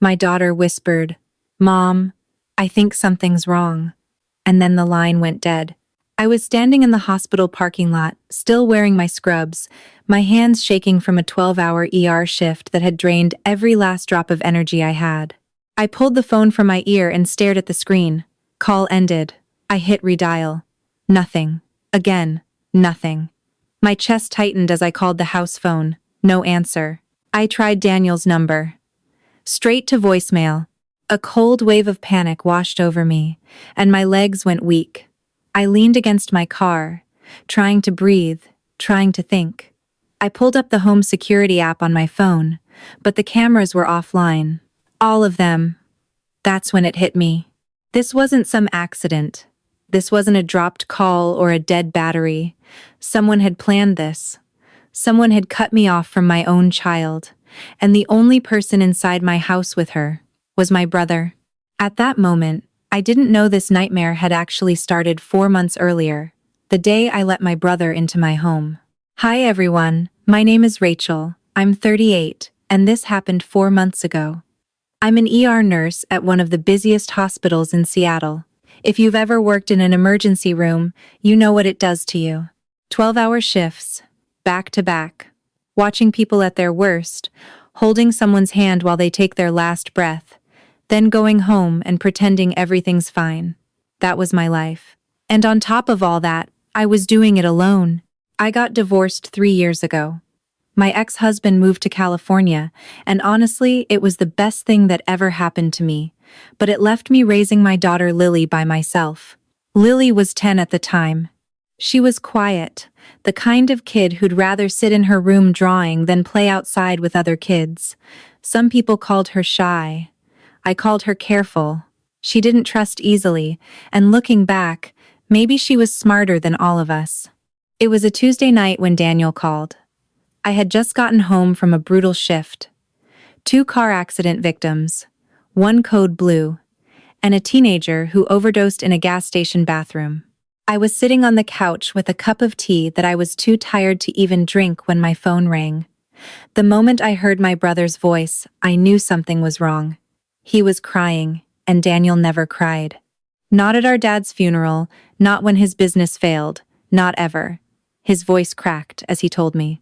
My daughter whispered, "Mom, I think something's wrong." And then the line went dead. I was standing in the hospital parking lot, still wearing my scrubs, my hands shaking from a 12-hour ER shift that had drained every last drop of energy I had. I pulled the phone from my ear and stared at the screen. Call ended. I hit redial. Nothing. Again, nothing. My chest tightened as I called the house phone. No answer. I tried Daniel's number. Straight to voicemail. A cold wave of panic washed over me, and my legs went weak. I leaned against my car, trying to breathe, trying to think. I pulled up the home security app on my phone, but the cameras were offline. All of them. That's when it hit me. This wasn't some accident. This wasn't a dropped call or a dead battery. Someone had planned this. Someone had cut me off from my own child, and the only person inside my house with her was my brother. At that moment, I didn't know this nightmare had actually started 4 months earlier, the day I let my brother into my home. Hi everyone, my name is Rachel, I'm 38, and this happened 4 months ago. I'm an ER nurse at one of the busiest hospitals in Seattle. If you've ever worked in an emergency room, you know what it does to you. 12-hour shifts, back to back, watching people at their worst, holding someone's hand while they take their last breath, then going home and pretending everything's fine. That was my life. And on top of all that, I was doing it alone. I got divorced 3 years ago. My ex-husband moved to California, and honestly, it was the best thing that ever happened to me. But it left me raising my daughter Lily by myself. Lily was 10 at the time. She was quiet, the kind of kid who'd rather sit in her room drawing than play outside with other kids. Some people called her shy. I called her careful. She didn't trust easily, and looking back, maybe she was smarter than all of us. It was a Tuesday night when Daniel called. I had just gotten home from a brutal shift. 2 car accident victims, 1 code blue, and a teenager who overdosed in a gas station bathroom. I was sitting on the couch with a cup of tea that I was too tired to even drink when my phone rang. The moment I heard my brother's voice, I knew something was wrong. He was crying, and Daniel never cried. Not at our dad's funeral, not when his business failed, not ever. His voice cracked as he told me,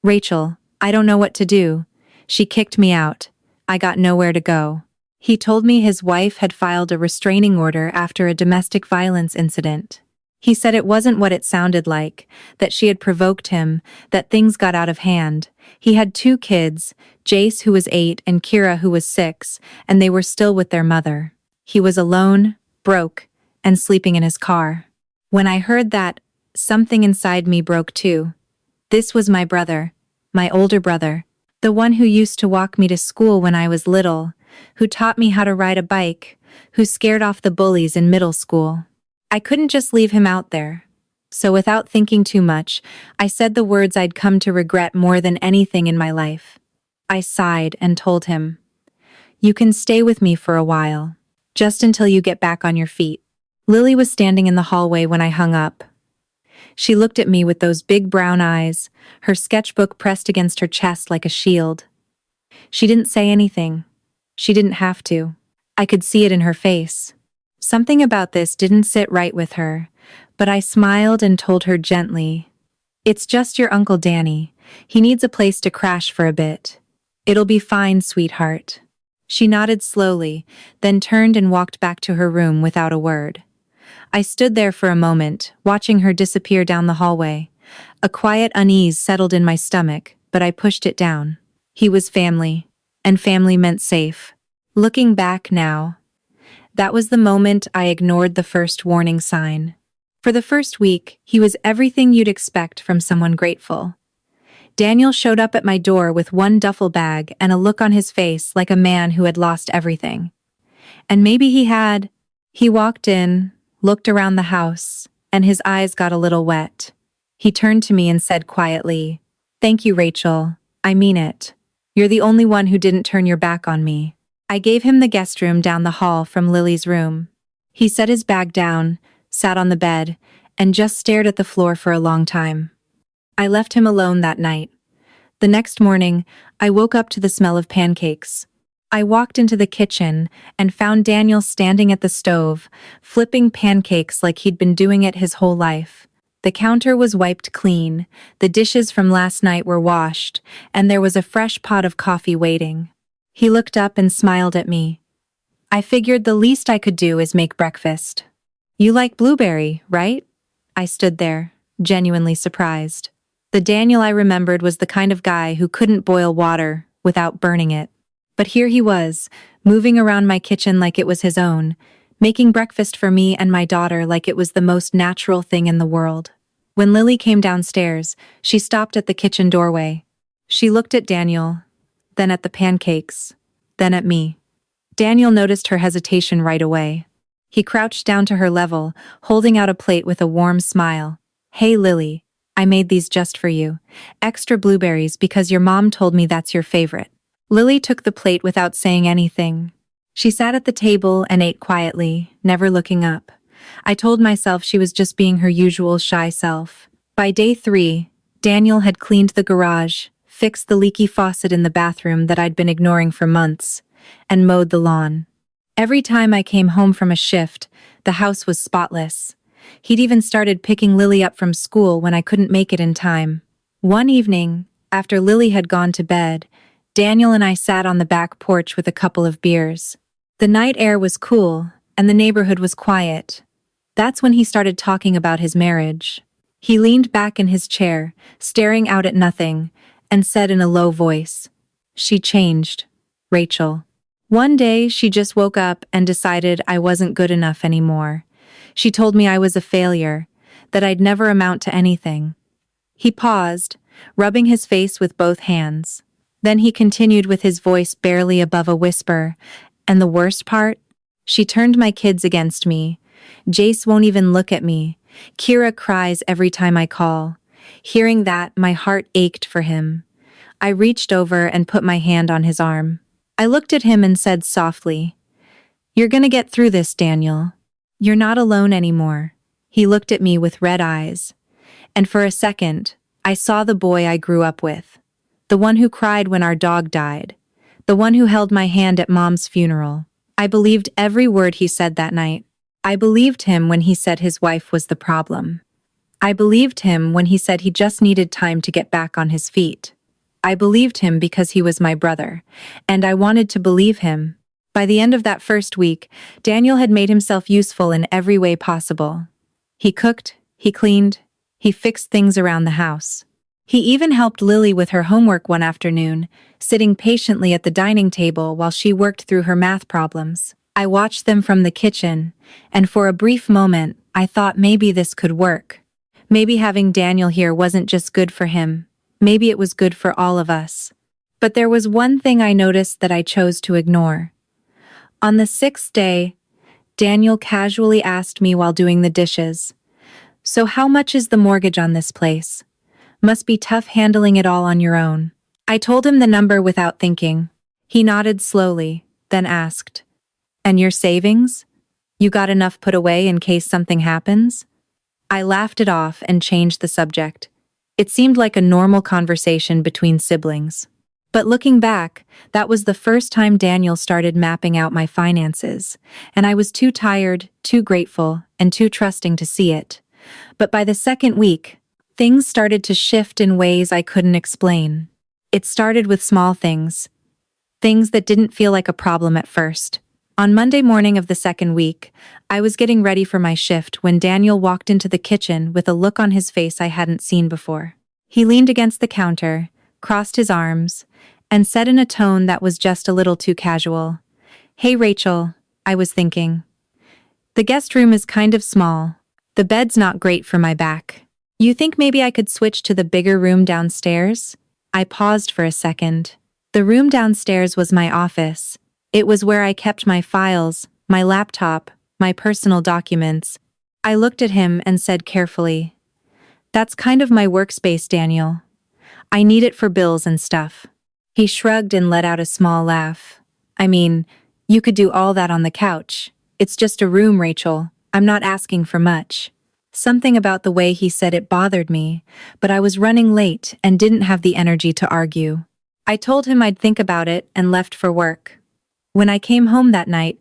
"Rachel, I don't know what to do. She kicked me out. I got nowhere to go." He told me his wife had filed a restraining order after a domestic violence incident. He said it wasn't what it sounded like, that she had provoked him, that things got out of hand. He had 2 kids, Jace, who was 8, and Kira, who was 6, and they were still with their mother. He was alone, broke, and sleeping in his car. When I heard that, something inside me broke too. This was my brother, my older brother, the one who used to walk me to school when I was little, who taught me how to ride a bike, who scared off the bullies in middle school. I couldn't just leave him out there. So without thinking too much, I said the words I'd come to regret more than anything in my life. I sighed and told him, "You can stay with me for a while, just until you get back on your feet." Lily was standing in the hallway when I hung up. She looked at me with those big brown eyes, her sketchbook pressed against her chest like a shield. She didn't say anything. She didn't have to. I could see it in her face. Something about this didn't sit right with her, but I smiled and told her gently, "It's just your Uncle Danny. He needs a place to crash for a bit. It'll be fine, sweetheart." She nodded slowly, then turned and walked back to her room without a word. I stood there for a moment, watching her disappear down the hallway. A quiet unease settled in my stomach, but I pushed it down. He was family, and family meant safe. Looking back now, that was the moment I ignored the first warning sign. For the first week, he was everything you'd expect from someone grateful. Daniel showed up at my door with 1 duffel bag and a look on his face like a man who had lost everything. And maybe he had. He walked in, looked around the house, and his eyes got a little wet. He turned to me and said quietly, "Thank you, Rachel. I mean it. You're the only one who didn't turn your back on me." I gave him the guest room down the hall from Lily's room. He set his bag down, sat on the bed, and just stared at the floor for a long time. I left him alone that night. The next morning, I woke up to the smell of pancakes. I walked into the kitchen and found Daniel standing at the stove, flipping pancakes like he'd been doing it his whole life. The counter was wiped clean, the dishes from last night were washed, and there was a fresh pot of coffee waiting. He looked up and smiled at me. I figured the least I could do is make breakfast. You like blueberry, right? I stood there, genuinely surprised. The Daniel I remembered was the kind of guy who couldn't boil water without burning it. But here he was, moving around my kitchen like it was his own, making breakfast for me and my daughter like it was the most natural thing in the world. When Lily came downstairs, she stopped at the kitchen doorway. She looked at Daniel, then at the pancakes, then at me. Daniel noticed her hesitation right away. He crouched down to her level, holding out a plate with a warm smile. "Hey Lily, I made these just for you. Extra blueberries because your mom told me that's your favorite." Lily took the plate without saying anything. She sat at the table and ate quietly, never looking up. I told myself she was just being her usual shy self. By day 3, Daniel had cleaned the garage, fixed the leaky faucet in the bathroom that I'd been ignoring for months, and mowed the lawn. Every time I came home from a shift, the house was spotless. He'd even started picking Lily up from school when I couldn't make it in time. One evening, after Lily had gone to bed, Daniel and I sat on the back porch with a couple of beers. The night air was cool, and the neighborhood was quiet. That's when he started talking about his marriage. He leaned back in his chair, staring out at nothing, and said in a low voice, "She changed, Rachel. One day, she just woke up and decided I wasn't good enough anymore. She told me I was a failure, that I'd never amount to anything." He paused, rubbing his face with both hands. Then he continued with his voice barely above a whisper, "And the worst part? She turned my kids against me. Jace won't even look at me. Kira cries every time I call." Hearing that, my heart ached for him. I reached over and put my hand on his arm. I looked at him and said softly, "You're gonna get through this, Daniel. You're not alone anymore." He looked at me with red eyes. And for a second, I saw the boy I grew up with. The one who cried when our dog died. The one who held my hand at Mom's funeral. I believed every word he said that night. I believed him when he said his wife was the problem. I believed him when he said he just needed time to get back on his feet. I believed him because he was my brother, and I wanted to believe him. By the end of that first week, Daniel had made himself useful in every way possible. He cooked, he cleaned, he fixed things around the house. He even helped Lily with her homework one afternoon, sitting patiently at the dining table while she worked through her math problems. I watched them from the kitchen, and for a brief moment, I thought maybe this could work. Maybe having Daniel here wasn't just good for him. Maybe it was good for all of us. But there was one thing I noticed that I chose to ignore. On the 6th day, Daniel casually asked me while doing the dishes, "So how much is the mortgage on this place? Must be tough handling it all on your own." I told him the number without thinking. He nodded slowly, then asked, "And your savings? You got enough put away in case something happens?" I laughed it off and changed the subject. It seemed like a normal conversation between siblings. But looking back, that was the first time Daniel started mapping out my finances, and I was too tired, too grateful, and too trusting to see it. But by the second week, things started to shift in ways I couldn't explain. It started with small things that didn't feel like a problem at first. On Monday morning of the second week, I was getting ready for my shift when Daniel walked into the kitchen with a look on his face I hadn't seen before. He leaned against the counter, crossed his arms, and said in a tone that was just a little too casual, "Hey Rachel, I was thinking. The guest room is kind of small. The bed's not great for my back. You think maybe I could switch to the bigger room downstairs?" I paused for a second. The room downstairs was my office. It was where I kept my files, my laptop, my personal documents. I looked at him and said carefully, "That's kind of my workspace, Daniel. I need it for bills and stuff." He shrugged and let out a small laugh. "I mean, you could do all that on the couch. It's just a room, Rachel. I'm not asking for much." Something about the way he said it bothered me, but I was running late and didn't have the energy to argue. I told him I'd think about it and left for work. When I came home that night,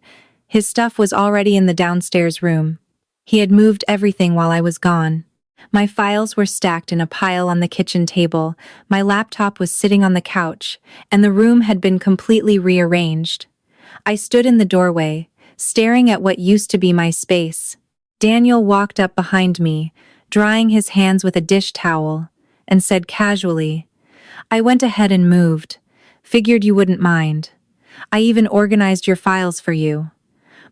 his stuff was already in the downstairs room. He had moved everything while I was gone. My files were stacked in a pile on the kitchen table, my laptop was sitting on the couch, and the room had been completely rearranged. I stood in the doorway, staring at what used to be my space. Daniel walked up behind me, drying his hands with a dish towel, and said casually, "I went ahead and moved. Figured you wouldn't mind. I even organized your files for you."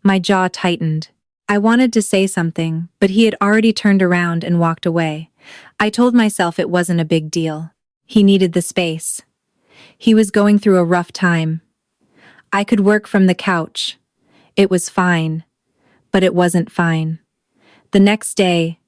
My jaw tightened. I wanted to say something, but he had already turned around and walked away. I told myself it wasn't a big deal. He needed the space. He was going through a rough time. I could work from the couch. It was fine. But it wasn't fine. The next day,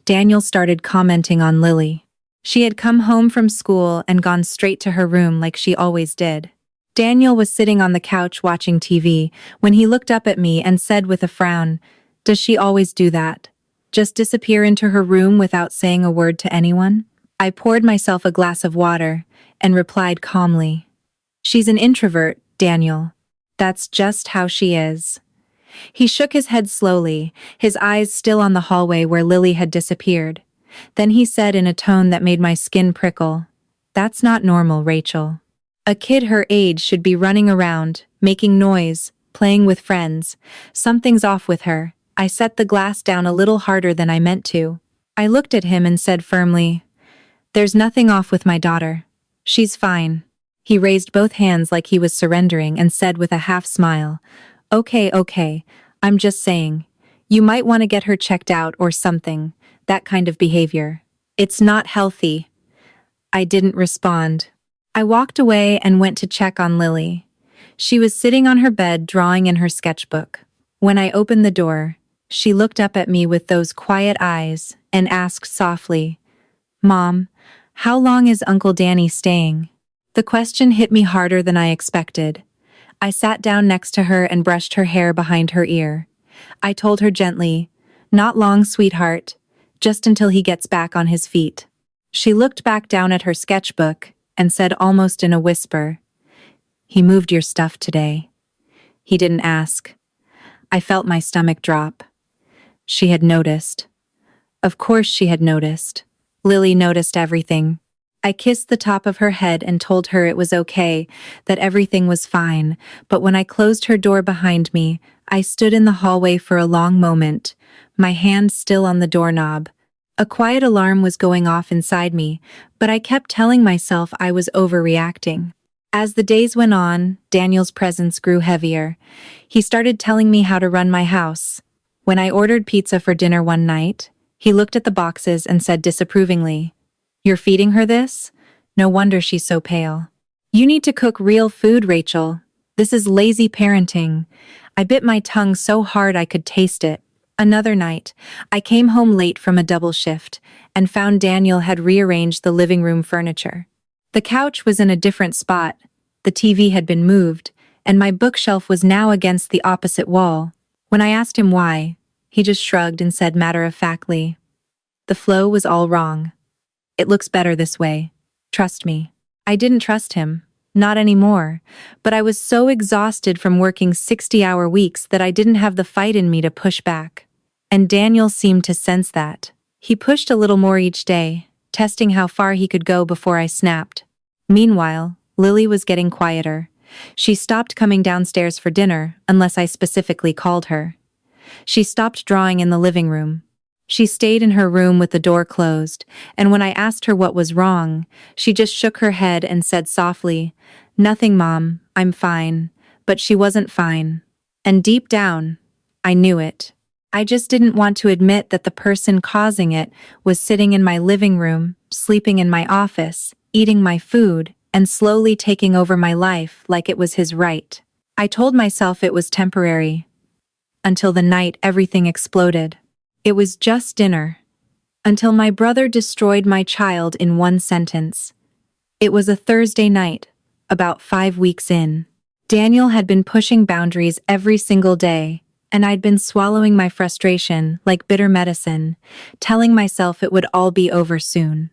Daniel started commenting on Lily. She had come home from school and gone straight to her room like she always did. Daniel was sitting on the couch watching TV when he looked up at me and said with a frown, "Does she always do that? Just disappear into her room without saying a word to anyone?" I poured myself a glass of water and replied calmly, "She's an introvert, Daniel. That's just how she is." He shook his head slowly, his eyes still on the hallway where Lily had disappeared. Then he said in a tone that made my skin prickle, "That's not normal, Rachel. A kid her age should be running around, making noise, playing with friends. Something's off with her." I set the glass down a little harder than I meant to. I looked at him and said firmly, "There's nothing off with my daughter. She's fine." He raised both hands like he was surrendering and said with a half smile, Okay, I'm just saying. You might want to get her checked out or something, that kind of behavior. It's not healthy." I didn't respond. I walked away and went to check on Lily. She was sitting on her bed drawing in her sketchbook. When I opened the door, she looked up at me with those quiet eyes and asked softly, "Mom, how long is Uncle Danny staying?" The question hit me harder than I expected. I sat down next to her and brushed her hair behind her ear. I told her gently, "Not long, sweetheart, just until he gets back on his feet." She looked back down at her sketchbook and said almost in a whisper, "He moved your stuff today." He didn't ask. I felt my stomach drop. She had noticed. Of course she had noticed. Lily noticed everything. I kissed the top of her head and told her it was okay, that everything was fine, but when I closed her door behind me, I stood in the hallway for a long moment, my hand still on the doorknob. A quiet alarm was going off inside me, but I kept telling myself I was overreacting. As the days went on, Daniel's presence grew heavier. He started telling me how to run my house. When I ordered pizza for dinner one night, he looked at the boxes and said disapprovingly, "You're feeding her this? No wonder she's so pale. You need to cook real food, Rachel. This is lazy parenting." I bit my tongue so hard I could taste it. Another night, I came home late from a double shift and found Daniel had rearranged the living room furniture. The couch was in a different spot, the TV had been moved, and my bookshelf was now against the opposite wall. When I asked him why, he just shrugged and said matter-of-factly, "The flow was all wrong. It looks better this way. Trust me." I didn't trust him. Not anymore, but I was so exhausted from working 60-hour weeks that I didn't have the fight in me to push back. And Daniel seemed to sense that. He pushed a little more each day, testing how far he could go before I snapped. Meanwhile, Lily was getting quieter. She stopped coming downstairs for dinner unless I specifically called her. She stopped drawing in the living room. She stayed in her room with the door closed, and when I asked her what was wrong, she just shook her head and said softly, "Nothing, Mom, I'm fine." But she wasn't fine. And deep down, I knew it. I just didn't want to admit that the person causing it was sitting in my living room, sleeping in my office, eating my food, and slowly taking over my life like it was his right. I told myself it was temporary. Until the night everything exploded. It was just dinner. Until my brother destroyed my child in one sentence. It was a Thursday night, about 5 weeks in. Daniel had been pushing boundaries every single day, and I'd been swallowing my frustration like bitter medicine, telling myself it would all be over soon.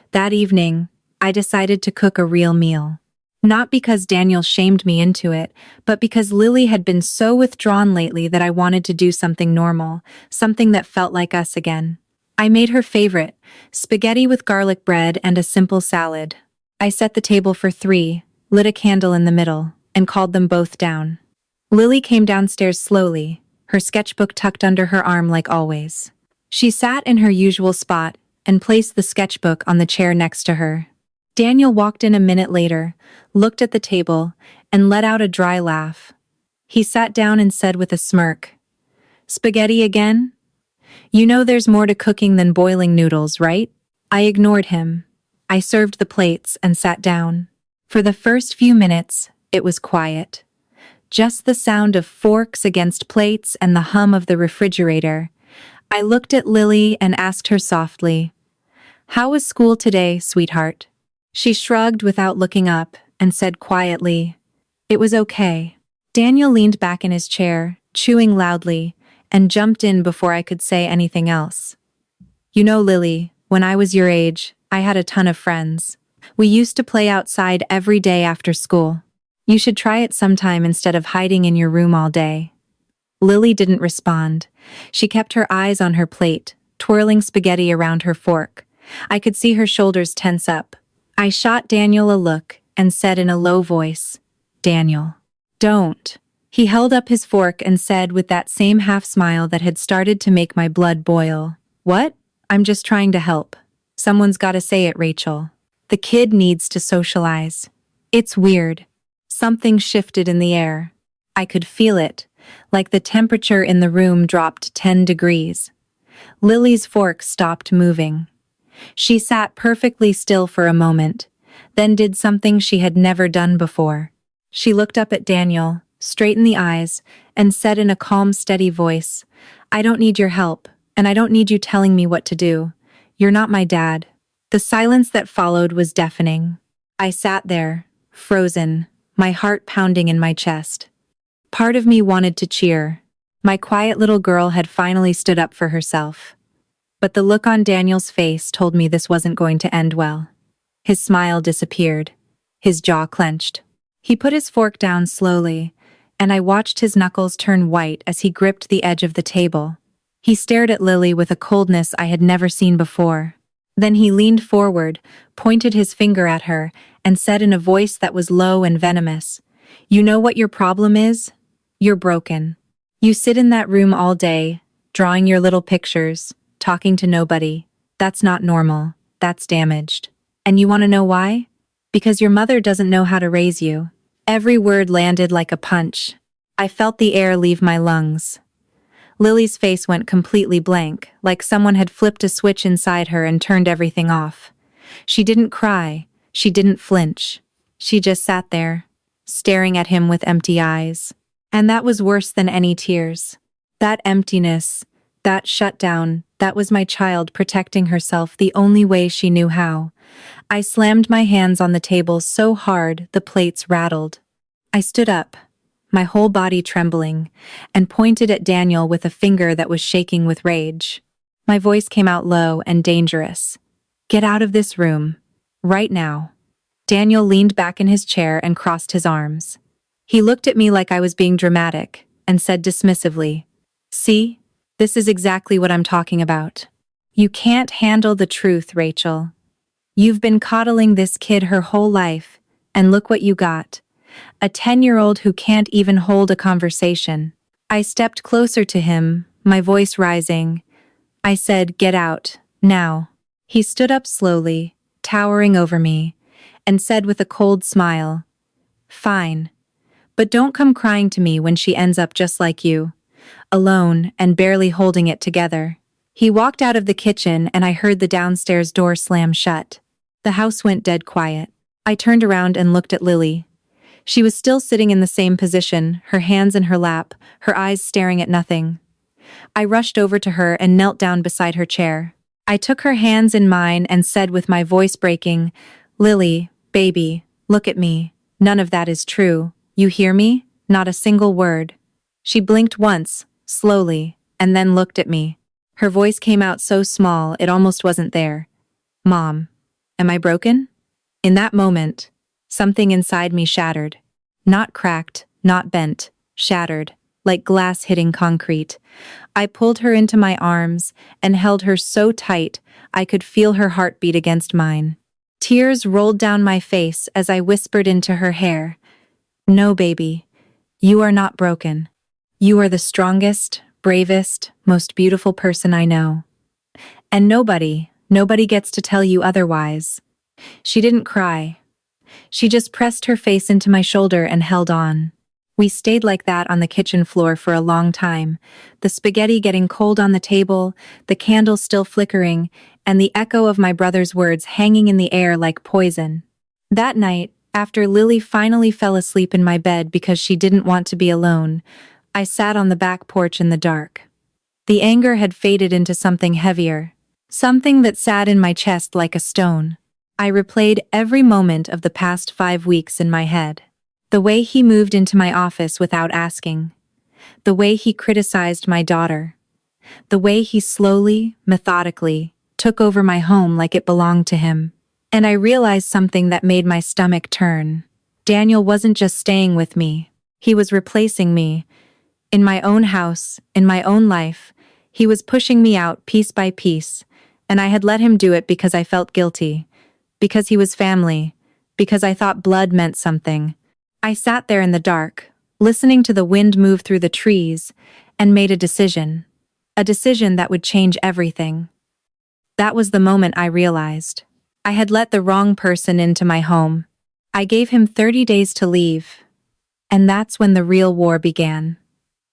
That evening, I decided to cook a real meal. Not because Daniel shamed me into it, but because Lily had been so withdrawn lately that I wanted to do something normal, something that felt like us again. I made her favorite, spaghetti with garlic bread and a simple salad. I set the table for 3, lit a candle in the middle, and called them both down. Lily came downstairs slowly, her sketchbook tucked under her arm like always. She sat in her usual spot and placed the sketchbook on the chair next to her. Daniel walked in a minute later, looked at the table, and let out a dry laugh. He sat down and said with a smirk, "Spaghetti again? You know there's more to cooking than boiling noodles, right?" I ignored him. I served the plates and sat down. For the first few minutes, it was quiet. Just the sound of forks against plates and the hum of the refrigerator. I looked at Lily and asked her softly, "How was school today, sweetheart?" She shrugged without looking up and said quietly, "It was okay." Daniel leaned back in his chair, chewing loudly, and jumped in before I could say anything else. "You know, Lily, when I was your age, I had a ton of friends. We used to play outside every day after school. You should try it sometime instead of hiding in your room all day." Lily didn't respond. She kept her eyes on her plate, twirling spaghetti around her fork. I could see her shoulders tense up. I shot Daniel a look and said in a low voice, "Daniel, don't." He held up his fork and said with that same half-smile that had started to make my blood boil, "What? I'm just trying to help. Someone's gotta say it, Rachel. The kid needs to socialize." It's weird. Something shifted in the air. I could feel it, like the temperature in the room dropped 10 degrees. Lily's fork stopped moving. She sat perfectly still for a moment, then did something she had never done before. She looked up at Daniel, straight in the eyes, and said in a calm, steady voice, "I don't need your help, and I don't need you telling me what to do. You're not my dad." The silence that followed was deafening. I sat there, frozen, my heart pounding in my chest. Part of me wanted to cheer. My quiet little girl had finally stood up for herself. But the look on Daniel's face told me this wasn't going to end well. His smile disappeared. His jaw clenched. He put his fork down slowly, and I watched his knuckles turn white as he gripped the edge of the table. He stared at Lily with a coldness I had never seen before. Then he leaned forward, pointed his finger at her, and said in a voice that was low and venomous, "You know what your problem is? You're broken. You sit in that room all day, drawing your little pictures, talking to nobody. That's not normal. That's damaged. And you want to know why? Because your mother doesn't know how to raise you." Every word landed like a punch. I felt the air leave my lungs. Lily's face went completely blank, like someone had flipped a switch inside her and turned everything off. She didn't cry. She didn't flinch. She just sat there, staring at him with empty eyes. And that was worse than any tears. That emptiness, that shutdown, that was my child protecting herself the only way she knew how. I slammed my hands on the table so hard the plates rattled. I stood up, my whole body trembling, and pointed at Daniel with a finger that was shaking with rage. My voice came out low and dangerous. "Get out of this room. Right now." Daniel leaned back in his chair and crossed his arms. He looked at me like I was being dramatic, and said dismissively, "See? This is exactly what I'm talking about. You can't handle the truth, Rachel. You've been coddling this kid her whole life, and look what you got. A 10-year-old who can't even hold a conversation." I stepped closer to him, my voice rising. I said, "Get out, now." He stood up slowly, towering over me, and said with a cold smile, "Fine. But don't come crying to me when she ends up just like you, alone and barely holding it together." He walked out of the kitchen and I heard the downstairs door slam shut. The house went dead quiet. I turned around and looked at Lily. She was still sitting in the same position, her hands in her lap, her eyes staring at nothing. I rushed over to her and knelt down beside her chair. I took her hands in mine and said with my voice breaking, "Lily, baby, look at me. None of that is true. You hear me? Not a single word." She blinked once, slowly, and then looked at me. Her voice came out so small it almost wasn't there. "Mom, am I broken?" In that moment, Something inside me shattered. Not cracked, not bent, shattered, like glass hitting concrete. I pulled her into my arms and held her so tight I could feel her heart beat against mine. Tears rolled down my face as I whispered into her hair, "No, baby, you are not broken. You are the strongest, bravest, most beautiful person I know. And nobody gets to tell you otherwise." She didn't cry. She just pressed her face into my shoulder and held on. We stayed like that on the kitchen floor for a long time, the spaghetti getting cold on the table, the candle still flickering, and the echo of my brother's words hanging in the air like poison. That night, after Lily finally fell asleep in my bed because she didn't want to be alone, I sat on the back porch in the dark. The anger had faded into something heavier, something that sat in my chest like a stone. I replayed every moment of the past 5 weeks in my head. The way he moved into my office without asking. The way he criticized my daughter. The way he slowly, methodically, took over my home like it belonged to him. And I realized something that made my stomach turn. Daniel wasn't just staying with me. He was replacing me. In my own house, in my own life, he was pushing me out piece by piece, and I had let him do it because I felt guilty. Because he was family. Because I thought blood meant something. I sat there in the dark, listening to the wind move through the trees, and made a decision. A decision that would change everything. That was the moment I realized. I had let the wrong person into my home. I gave him 30 days to leave. And that's when the real war began.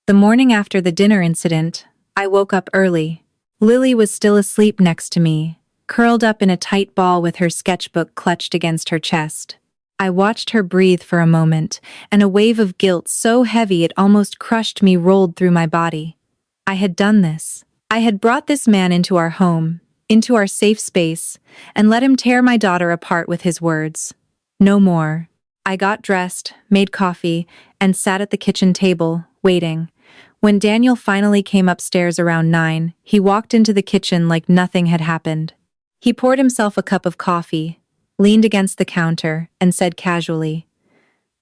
The morning after the dinner incident, I woke up early. Lily was still asleep next to me, curled up in a tight ball with her sketchbook clutched against her chest. I watched her breathe for a moment, and a wave of guilt so heavy it almost crushed me rolled through my body. I had done this. I had brought this man into our home, into our safe space, and let him tear my daughter apart with his words. No more. I got dressed, made coffee, and sat at the kitchen table, waiting. When Daniel finally came upstairs around 9, he walked into the kitchen like nothing had happened. He poured himself a cup of coffee, leaned against the counter, and said casually,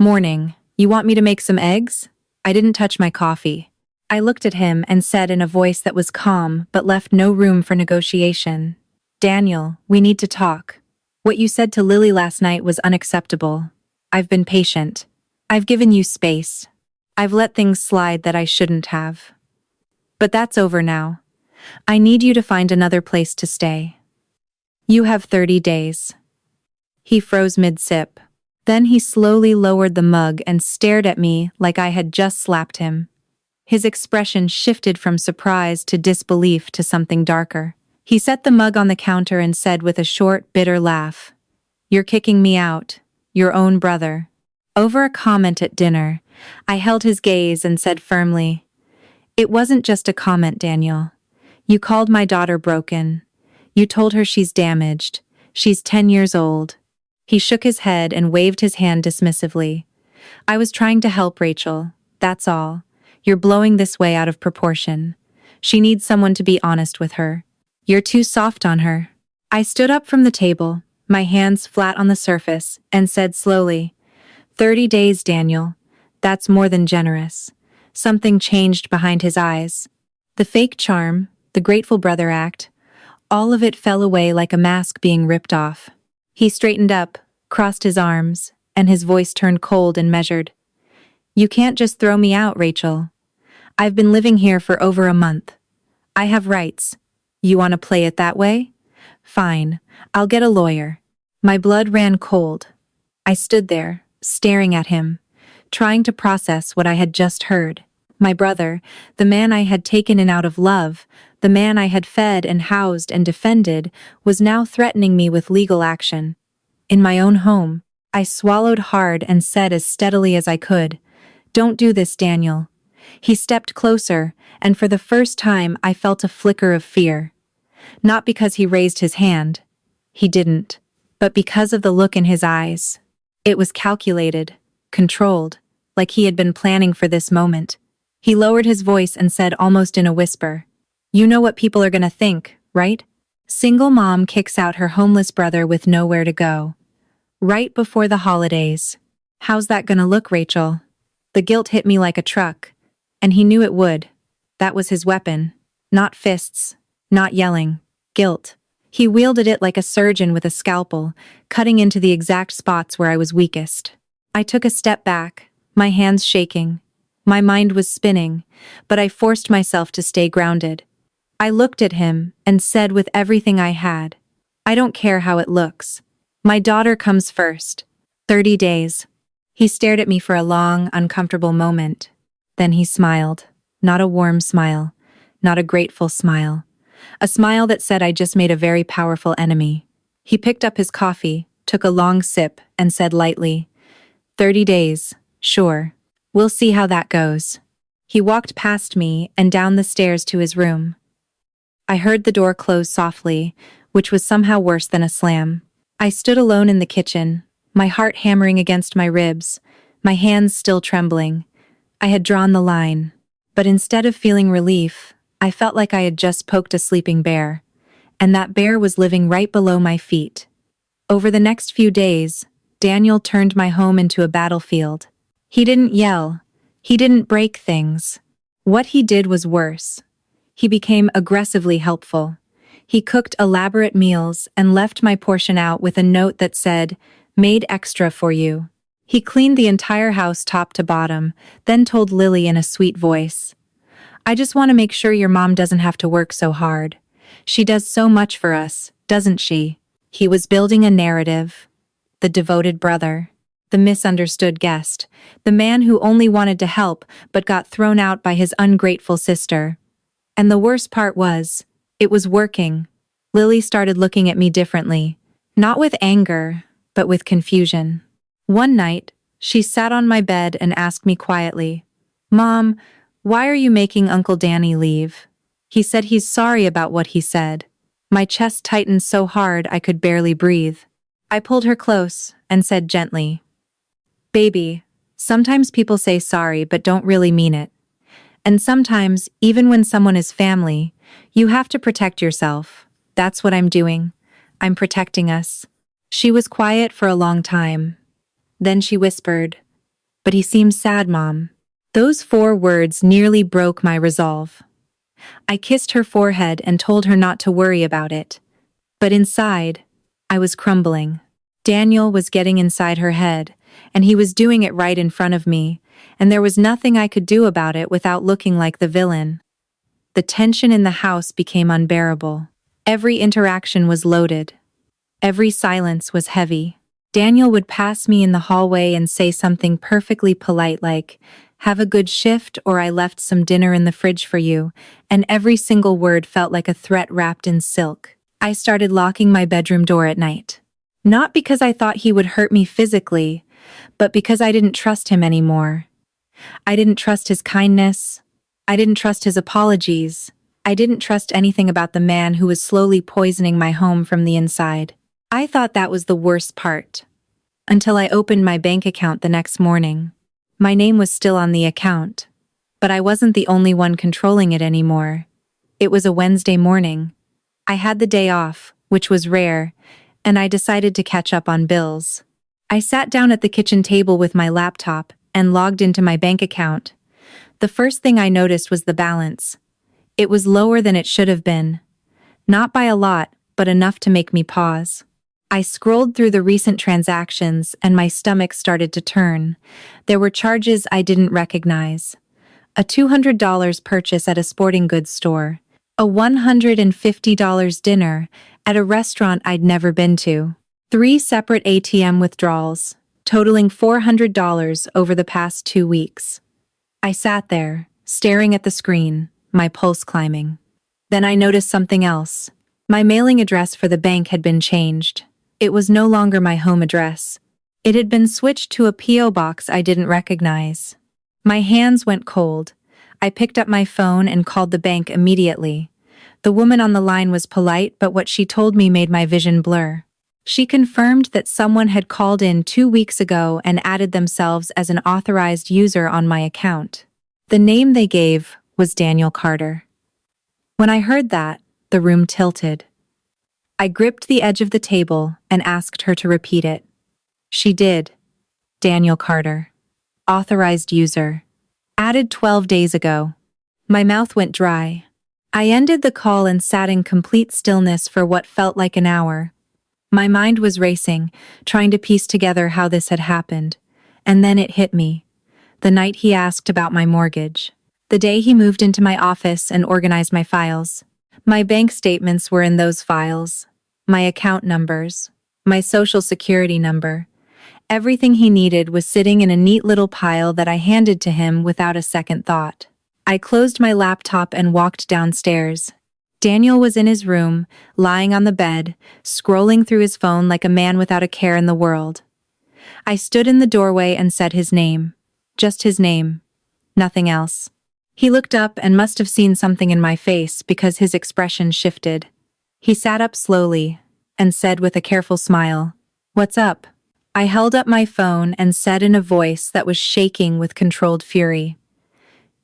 "Morning, you want me to make some eggs?" I didn't touch my coffee. I looked at him and said in a voice that was calm but left no room for negotiation, "Daniel, we need to talk. What you said to Lily last night was unacceptable. I've been patient. I've given you space. I've let things slide that I shouldn't have. But that's over now. I need you to find another place to stay. You have 30 days. He froze mid-sip. Then he slowly lowered the mug and stared at me like I had just slapped him. His expression shifted from surprise to disbelief to something darker. He set the mug on the counter and said with a short, bitter laugh, "You're kicking me out, your own brother." Over a comment at dinner, I held his gaze and said firmly, "It wasn't just a comment, Daniel. You called my daughter broken. You told her she's damaged. She's 10 years old." He shook his head and waved his hand dismissively. "I was trying to help Rachel, that's all. You're blowing this way out of proportion. She needs someone to be honest with her. You're too soft on her." I stood up from the table, my hands flat on the surface, and said slowly, 30 days, Daniel. That's more than generous." Something changed behind his eyes. The fake charm, the grateful brother act, all of it fell away like a mask being ripped off. He straightened up, crossed his arms, and his voice turned cold and measured. "You can't just throw me out, Rachel. I've been living here for over a month. I have rights. You want to play it that way? Fine, I'll get a lawyer." My blood ran cold. I stood there, staring at him, trying to process what I had just heard. My brother, the man I had taken in out of love, the man I had fed and housed and defended, was now threatening me with legal action. In my own home, I swallowed hard and said as steadily as I could, "Don't do this, Daniel." He stepped closer, and for the first time I felt a flicker of fear. Not because he raised his hand. He didn't. But because of the look in his eyes. It was calculated, controlled, like he had been planning for this moment. He lowered his voice and said almost in a whisper, "You know what people are gonna think, right? Single mom kicks out her homeless brother with nowhere to go. Right before the holidays. How's that gonna look, Rachel? The guilt hit me like a truck. And he knew it would. That was his weapon. Not fists. Not yelling. Guilt. He wielded it like a surgeon with a scalpel, cutting into the exact spots where I was weakest. I took a step back, my hands shaking. My mind was spinning, but I forced myself to stay grounded. I looked at him and said with everything I had, I don't care how it looks. My daughter comes first. 30 days. He stared at me for a long, uncomfortable moment. Then he smiled. Not a warm smile. Not a grateful smile. A smile that said I just made a very powerful enemy. He picked up his coffee, took a long sip, and said lightly, 30 days, sure. We'll see how that goes. He walked past me and down the stairs to his room. I heard the door close softly, which was somehow worse than a slam. I stood alone in the kitchen, my heart hammering against my ribs, my hands still trembling. I had drawn the line, but instead of feeling relief, I felt like I had just poked a sleeping bear, and that bear was living right below my feet. Over the next few days, Daniel turned my home into a battlefield. He didn't yell. He didn't break things. What he did was worse. He became aggressively helpful. He cooked elaborate meals and left my portion out with a note that said, "Made extra for you." He cleaned the entire house top to bottom, then told Lily in a sweet voice, "I just want to make sure your mom doesn't have to work so hard. She does so much for us, doesn't she?" He was building a narrative. The devoted brother. The misunderstood guest. The man who only wanted to help but got thrown out by his ungrateful sister. And the worst part was, it was working. Lily started looking at me differently. Not with anger, but with confusion. One night, she sat on my bed and asked me quietly, "Mom, why are you making Uncle Danny leave? He said he's sorry about what he said." My chest tightened so hard I could barely breathe. I pulled her close and said gently, "Baby, sometimes people say sorry but don't really mean it. And sometimes, even when someone is family, you have to protect yourself. That's what I'm doing. I'm protecting us." She was quiet for a long time. Then she whispered, "But he seems sad, Mom." Those 4 words nearly broke my resolve. I kissed her forehead and told her not to worry about it. But inside, I was crumbling. Daniel was getting inside her head, and he was doing it right in front of me, and there was nothing I could do about it without looking like the villain. The tension in the house became unbearable. Every interaction was loaded. Every silence was heavy. Daniel would pass me in the hallway and say something perfectly polite like, "Have a good shift," or "I left some dinner in the fridge for you," and every single word felt like a threat wrapped in silk. I started locking my bedroom door at night. Not because I thought he would hurt me physically, but because I didn't trust him anymore. I didn't trust his kindness. I didn't trust his apologies. I didn't trust anything about the man who was slowly poisoning my home from the inside. I thought that was the worst part. Until I opened my bank account the next morning. My name was still on the account, but I wasn't the only one controlling it anymore. It was a Wednesday morning. I had the day off, which was rare, and I decided to catch up on bills. I sat down at the kitchen table with my laptop and logged into my bank account. The first thing I noticed was the balance. It was lower than it should have been. Not by a lot, but enough to make me pause. I scrolled through the recent transactions and my stomach started to turn. There were charges I didn't recognize. A $200 purchase at a sporting goods store. A $150 dinner at a restaurant I'd never been to. 3 separate ATM withdrawals, totaling $400 over the past 2 weeks. I sat there, staring at the screen, my pulse climbing. Then I noticed something else. My mailing address for the bank had been changed. It was no longer my home address. It had been switched to a P.O. box I didn't recognize. My hands went cold. I picked up my phone and called the bank immediately. The woman on the line was polite, but what she told me made my vision blur. She confirmed that someone had called in 2 weeks ago and added themselves as an authorized user on my account. The name they gave was Daniel Carter. When I heard that, the room tilted. I gripped the edge of the table and asked her to repeat it. She did. Daniel Carter. Authorized user. Added 12 days ago. My mouth went dry. I ended the call and sat in complete stillness for what felt like an hour. My mind was racing, trying to piece together how this had happened. And then it hit me. The night he asked about my mortgage. The day he moved into my office and organized my files. My bank statements were in those files. My account numbers. My social security number. Everything he needed was sitting in a neat little pile that I handed to him without a second thought. I closed my laptop and walked downstairs. Daniel was in his room, lying on the bed, scrolling through his phone like a man without a care in the world. I stood in the doorway and said his name. Just his name. Nothing else. He looked up and must have seen something in my face because his expression shifted. He sat up slowly and said with a careful smile, "What's up?" I held up my phone and said in a voice that was shaking with controlled fury,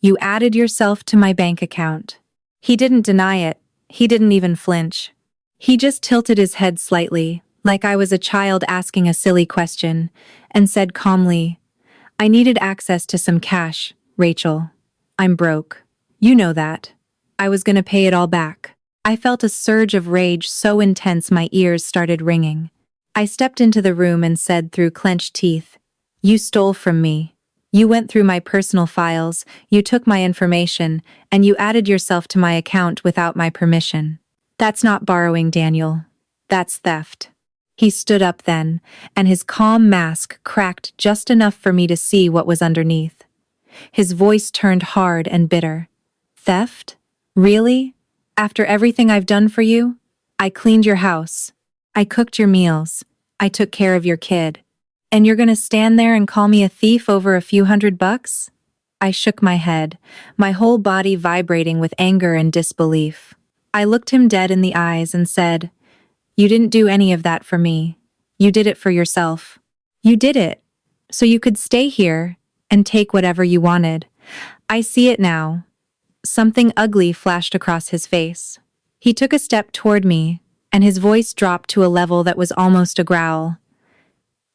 "You added yourself to my bank account." He didn't deny it. He didn't even flinch. He just tilted his head slightly, like I was a child asking a silly question, and said calmly, "I needed access to some cash, Rachel. I'm broke. You know that. I was gonna pay it all back." I felt a surge of rage so intense my ears started ringing. I stepped into the room and said through clenched teeth, "You stole from me. You went through my personal files, you took my information, and you added yourself to my account without my permission. That's not borrowing, Daniel. That's theft." He stood up then, and his calm mask cracked just enough for me to see what was underneath. His voice turned hard and bitter. "Theft? Really? After everything I've done for you? I cleaned your house. I cooked your meals. I took care of your kid. And you're gonna stand there and call me a thief over a few $100? I shook my head, my whole body vibrating with anger and disbelief. I looked him dead in the eyes and said, "You didn't do any of that for me. You did it for yourself. You did it so you could stay here and take whatever you wanted. I see it now." Something ugly flashed across his face. He took a step toward me, and his voice dropped to a level that was almost a growl.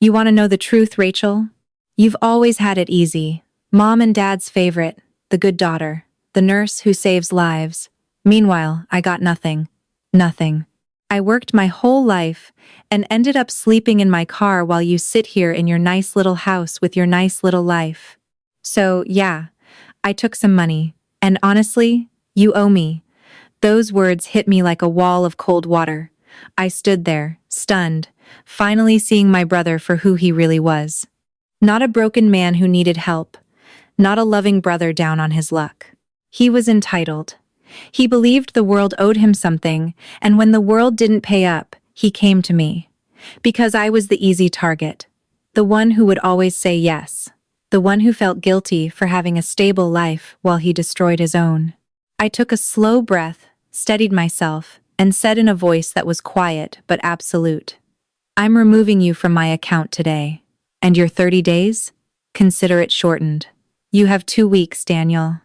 "You want to know the truth, Rachel? You've always had it easy. Mom and Dad's favorite, the good daughter, the nurse who saves lives. Meanwhile, I got nothing. Nothing. I worked my whole life and ended up sleeping in my car while you sit here in your nice little house with your nice little life. So, yeah, I took some money, and honestly, you owe me." Those words hit me like a wall of cold water. I stood there, stunned, finally seeing my brother for who he really was. Not a broken man who needed help. Not a loving brother down on his luck. He was entitled. He believed the world owed him something, and when the world didn't pay up, he came to me. Because I was the easy target. The one who would always say yes. The one who felt guilty for having a stable life while he destroyed his own. I took a slow breath, steadied myself, and said in a voice that was quiet but absolute, "I'm removing you from my account today. And your 30 days? Consider it shortened. You have 2 weeks, Daniel.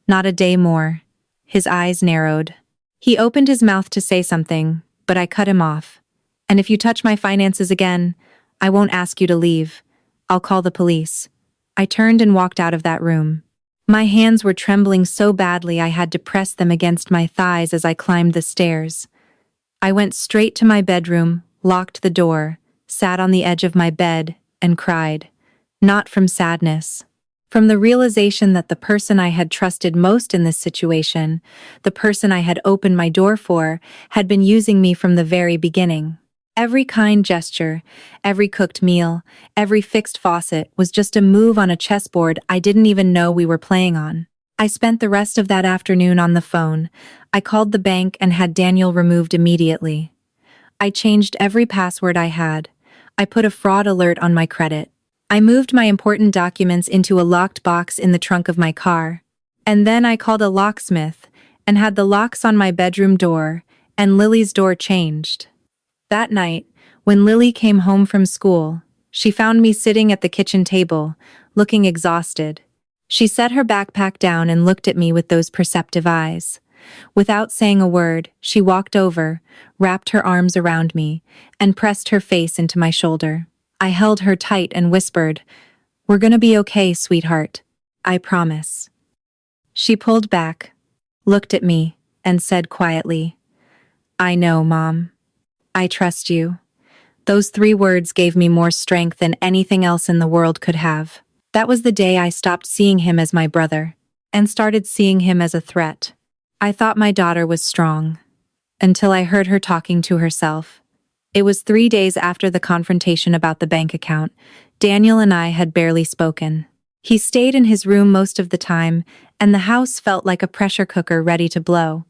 Not a day more." His eyes narrowed. He opened his mouth to say something, but I cut him off. "And if you touch my finances again, I won't ask you to leave. I'll call the police." I turned and walked out of that room. My hands were trembling so badly I had to press them against my thighs as I climbed the stairs. I went straight to my bedroom, locked the door, sat on the edge of my bed, and cried. Not from sadness. From the realization that the person I had trusted most in this situation, the person I had opened my door for, had been using me from the very beginning. Every kind gesture, every cooked meal, every fixed faucet was just a move on a chessboard I didn't even know we were playing on. I spent the rest of that afternoon on the phone. I called the bank and had Daniel removed immediately. I changed every password I had. I put a fraud alert on my credit. I moved my important documents into a locked box in the trunk of my car. And then I called a locksmith and had the locks on my bedroom door and Lily's door changed. That night, when Lily came home from school, she found me sitting at the kitchen table, looking exhausted. She set her backpack down and looked at me with those perceptive eyes. Without saying a word, she walked over, wrapped her arms around me, and pressed her face into my shoulder. I held her tight and whispered, "We're gonna be okay, sweetheart. I promise." She pulled back, looked at me, and said quietly, "I know, Mom. I trust you." Those 3 words gave me more strength than anything else in the world could have. That was the day I stopped seeing him as my brother and started seeing him as a threat. I thought my daughter was strong, until I heard her talking to herself. It was 3 days after the confrontation about the bank account. Daniel and I had barely spoken. He stayed in his room most of the time, and the house felt like a pressure cooker ready to blow.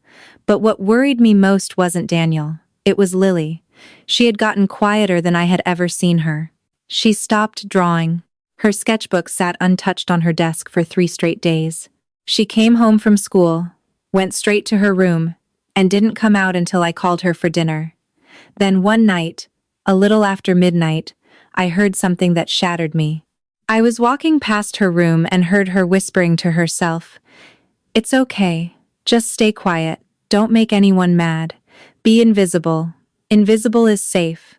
But what worried me most wasn't Daniel. It was Lily. She had gotten quieter than I had ever seen her. She stopped drawing. Her sketchbook sat untouched on her desk for 3 straight days. She came home from school, went straight to her room, and didn't come out until I called her for dinner. Then one night, a little after midnight, I heard something that shattered me. I was walking past her room and heard her whispering to herself, "It's okay. Just stay quiet. Don't make anyone mad. Be invisible. Invisible is safe."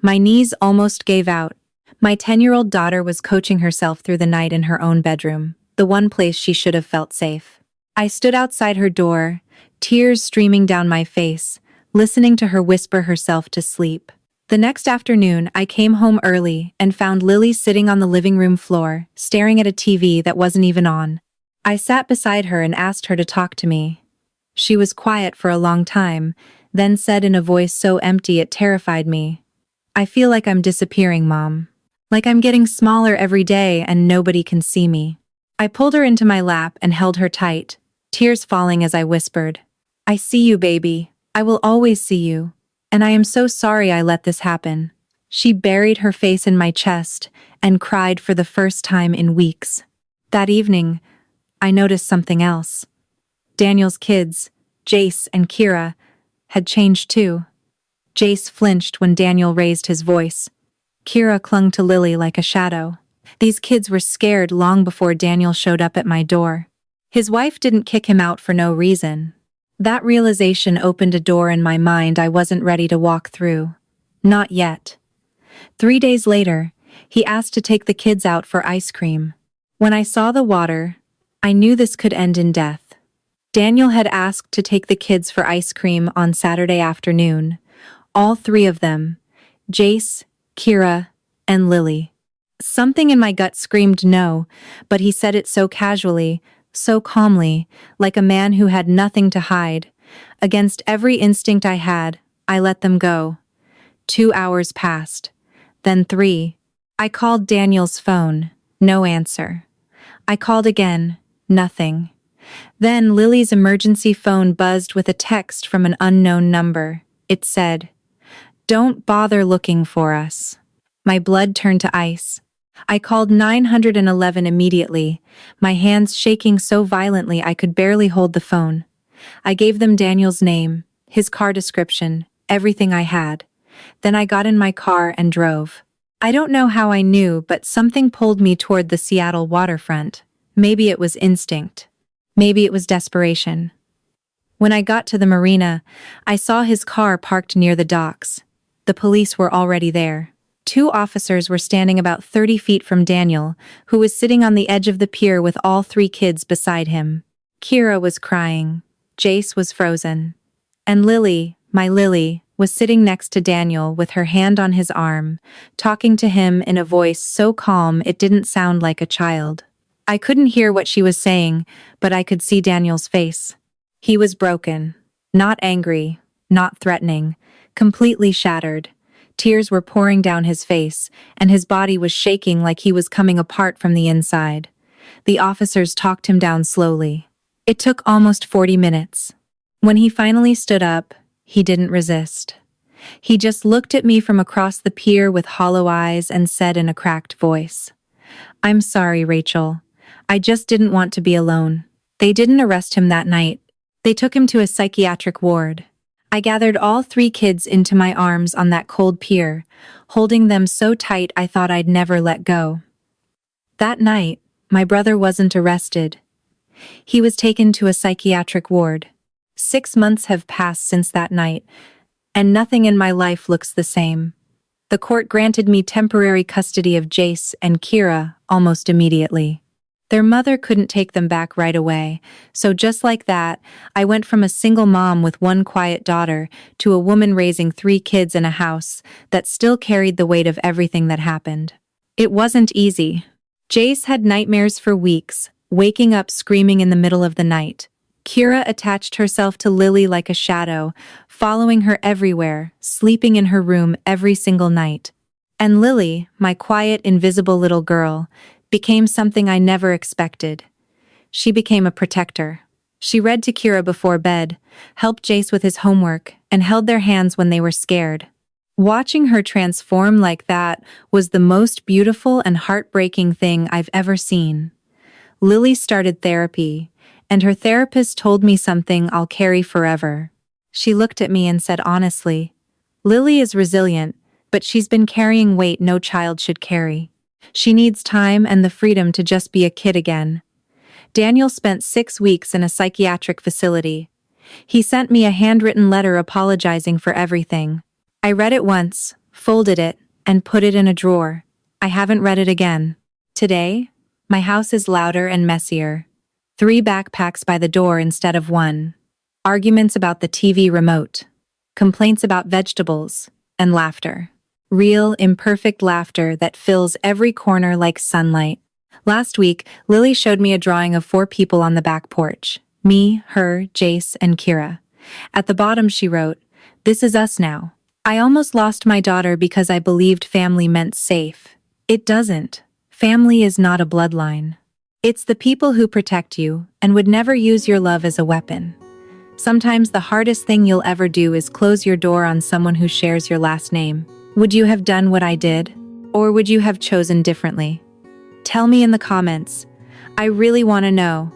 My knees almost gave out. My 10-year-old daughter was coaching herself through the night in her own bedroom, the one place she should have felt safe. I stood outside her door, tears streaming down my face, listening to her whisper herself to sleep. The next afternoon, I came home early and found Lily sitting on the living room floor, staring at a TV that wasn't even on. I sat beside her and asked her to talk to me. She was quiet for a long time, then said in a voice so empty it terrified me, "I feel like I'm disappearing, Mom. Like I'm getting smaller every day and nobody can see me." I pulled her into my lap and held her tight, tears falling as I whispered, "I see you, baby. I will always see you. And I am so sorry I let this happen." She buried her face in my chest and cried for the first time in weeks. That evening, I noticed something else. Daniel's kids, Jace and Kira, had changed too. Jace flinched when Daniel raised his voice. Kira clung to Lily like a shadow. These kids were scared long before Daniel showed up at my door. His wife didn't kick him out for no reason. That realization opened a door in my mind I wasn't ready to walk through. Not yet. 3 days later, he asked to take the kids out for ice cream. When I saw the water, I knew this could end in death. Daniel had asked to take the kids for ice cream on Saturday afternoon. All 3 of them, Jace, Kira, and Lily. Something in my gut screamed no, but he said it so casually, so calmly, like a man who had nothing to hide. Against every instinct I had, I let them go. 2 hours passed. Then 3. I called Daniel's phone. No answer. I called again. Nothing. Then Lily's emergency phone buzzed with a text from an unknown number. It said, "Don't bother looking for us." My blood turned to ice. I called 911 immediately, my hands shaking so violently I could barely hold the phone. I gave them Daniel's name, his car description, everything I had. Then I got in my car and drove. I don't know how I knew, but something pulled me toward the Seattle waterfront. Maybe it was instinct. Maybe it was desperation. When I got to the marina, I saw his car parked near the docks. The police were already there. 2 officers were standing about 30 feet from Daniel, who was sitting on the edge of the pier with all 3 kids beside him. Kira was crying. Jace was frozen. And Lily, my Lily, was sitting next to Daniel with her hand on his arm, talking to him in a voice so calm it didn't sound like a child. I couldn't hear what she was saying, but I could see Daniel's face. He was broken. Not angry, not threatening, completely shattered. Tears were pouring down his face, and his body was shaking like he was coming apart from the inside. The officers talked him down slowly. It took almost 40 minutes. When he finally stood up, he didn't resist. He just looked at me from across the pier with hollow eyes and said in a cracked voice, "I'm sorry, Rachel. I just didn't want to be alone." They didn't arrest him that night. They took him to a psychiatric ward. I gathered all 3 kids into my arms on that cold pier, holding them so tight I thought I'd never let go. That night, my brother wasn't arrested. He was taken to a psychiatric ward. 6 months have passed since that night, and nothing in my life looks the same. The court granted me temporary custody of Jace and Kira almost immediately. Their mother couldn't take them back right away, so just like that, I went from a single mom with one quiet daughter to a woman raising 3 kids in a house that still carried the weight of everything that happened. It wasn't easy. Jace had nightmares for weeks, waking up screaming in the middle of the night. Kira attached herself to Lily like a shadow, following her everywhere, sleeping in her room every single night. And Lily, my quiet, invisible little girl, became something I never expected. She became a protector. She read to Kira before bed, helped Jace with his homework, and held their hands when they were scared. Watching her transform like that was the most beautiful and heartbreaking thing I've ever seen. Lily started therapy, and her therapist told me something I'll carry forever. She looked at me and said honestly, "Lily is resilient, but she's been carrying weight no child should carry. She needs time and the freedom to just be a kid again." Daniel spent 6 weeks in a psychiatric facility. He sent me a handwritten letter apologizing for everything. I read it once, folded it, and put it in a drawer. I haven't read it again. Today, my house is louder and messier. 3 backpacks by the door instead of 1. Arguments about the TV remote. Complaints about vegetables. And laughter. Real, imperfect laughter that fills every corner like sunlight. Last week, Lily showed me a drawing of 4 people on the back porch. Me, her, Jace, and Kira. At the bottom she wrote, "This is us now." I almost lost my daughter because I believed family meant safe. It doesn't. Family is not a bloodline. It's the people who protect you and would never use your love as a weapon. Sometimes the hardest thing you'll ever do is close your door on someone who shares your last name. Would you have done what I did? Or would you have chosen differently? Tell me in the comments. I really want to know.